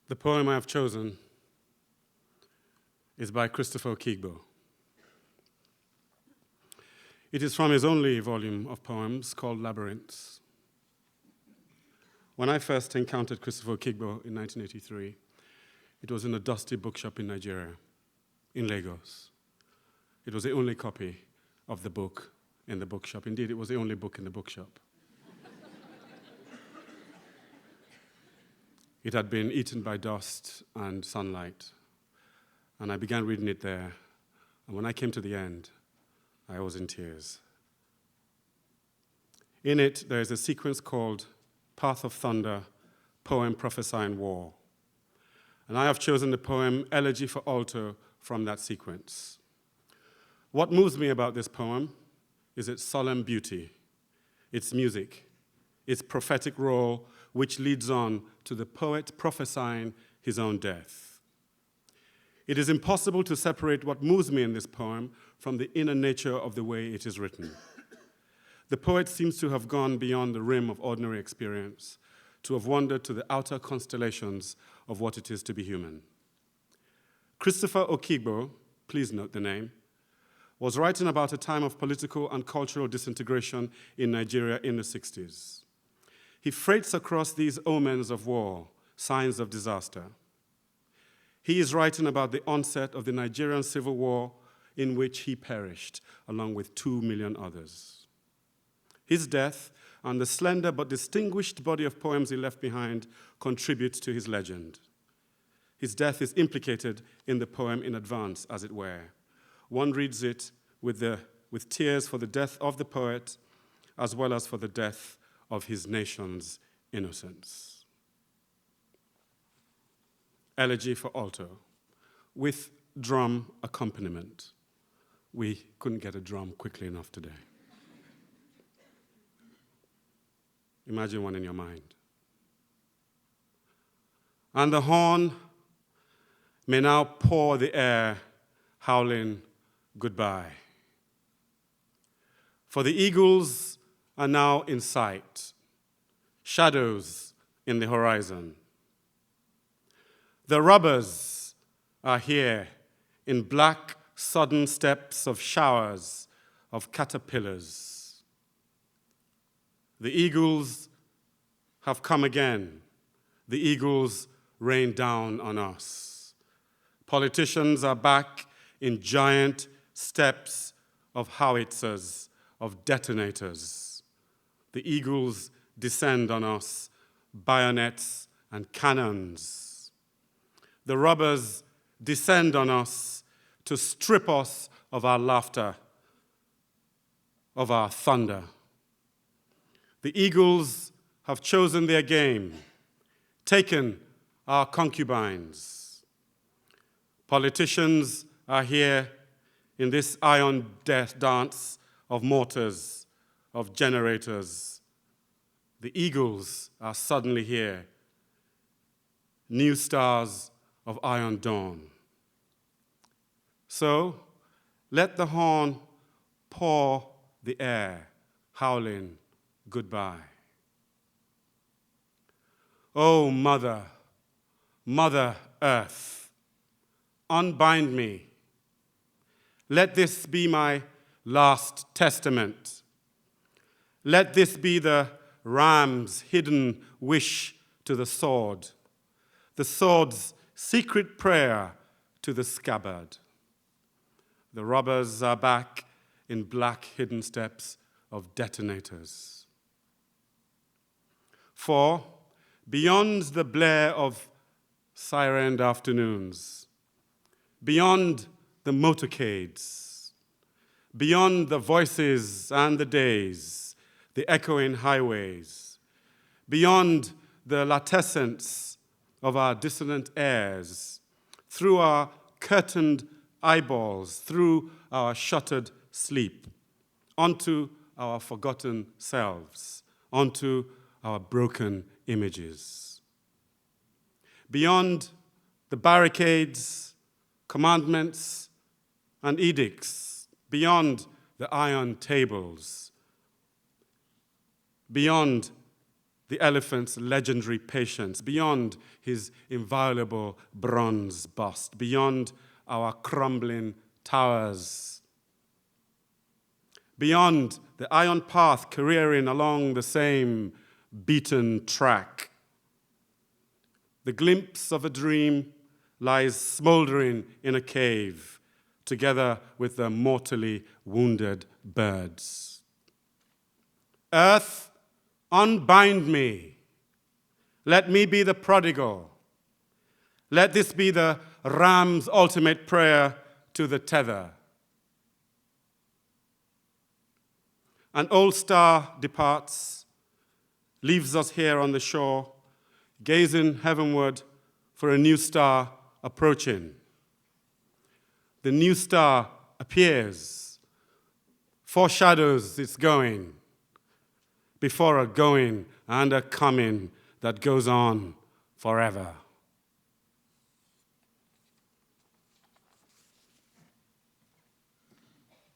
The poem I have chosen is by Christopher Okigbo. It is from his only volume of poems called Labyrinths. When I first encountered Christopher Okigbo in 1983, it was in a dusty bookshop in Nigeria, in Lagos. It was the only copy of the book in the bookshop. Indeed, it was the only book in the bookshop. It had been eaten by dust and sunlight, and I began reading it there. And when I came to the end, I was in tears. In it, there is a sequence called Path of Thunder, Poem Prophesying War. And I have chosen the poem Elegy for Alto from that sequence. What moves me about this poem is its solemn beauty, its music, its prophetic role, which leads on to the poet prophesying his own death. It is impossible to separate what moves me in this poem from the inner nature of the way it is written. The poet seems to have gone beyond the rim of ordinary experience, to have wandered to the outer constellations of what it is to be human. Christopher Okigbo, please note the name, was writing about a time of political and cultural disintegration in Nigeria in the 60s. He freights across these omens of war, signs of disaster. He is writing about the onset of the Nigerian Civil War in which he perished, along with 2 million others. His death and the slender but distinguished body of poems he left behind contributes to his legend. His death is implicated in the poem in advance, as it were. One reads it with tears for the death of the poet, as well as for the death of his nation's innocence. Elegy for Alto, with drum accompaniment. We couldn't get a drum quickly enough today. Imagine one in your mind. And the horn may now paw the air, howling goodbye. For the eagles are now in sight, shadows in the horizon. The robbers are here in black, sodden steps of showers of caterpillars. The eagles have come again. The eagles rain down on us. Politicians are back in giant steps of howitzers, of detonators. The eagles descend on us, bayonets and cannons. The robbers descend on us to strip us of our laughter, of our thunder. The eagles have chosen their game, taken our concubines. Politicians are here in this iron death dance of mortars, of generators. The eagles are suddenly here, new stars of iron dawn. So let the horn paw the air, howling goodbye. Oh, Mother, Mother Earth, unbind me. Let this be my last testament. Let this be the ram's hidden wish to the sword's secret prayer to the scabbard. The robbers are back in black hidden steps of detonators. For beyond the blare of sirened afternoons, beyond the motorcades, beyond the voices and the days, the echoing highways, beyond the latescence of our dissonant airs, through our curtained eyeballs, through our shuttered sleep, onto our forgotten selves, onto our broken images. Beyond the barricades, commandments, and edicts, beyond the iron tables, beyond the elephant's legendary patience, beyond his inviolable bronze bust, beyond our crumbling towers, beyond the iron path careering along the same beaten track. The glimpse of a dream lies smouldering in a cave, together with the mortally wounded birds. Earth, unbind me. Let me be the prodigal. Let this be the ram's ultimate prayer to the tether. An old star departs, leaves us here on the shore, gazing heavenward for a new star approaching. The new star appears, foreshadows its going, before a going and a coming that goes on forever.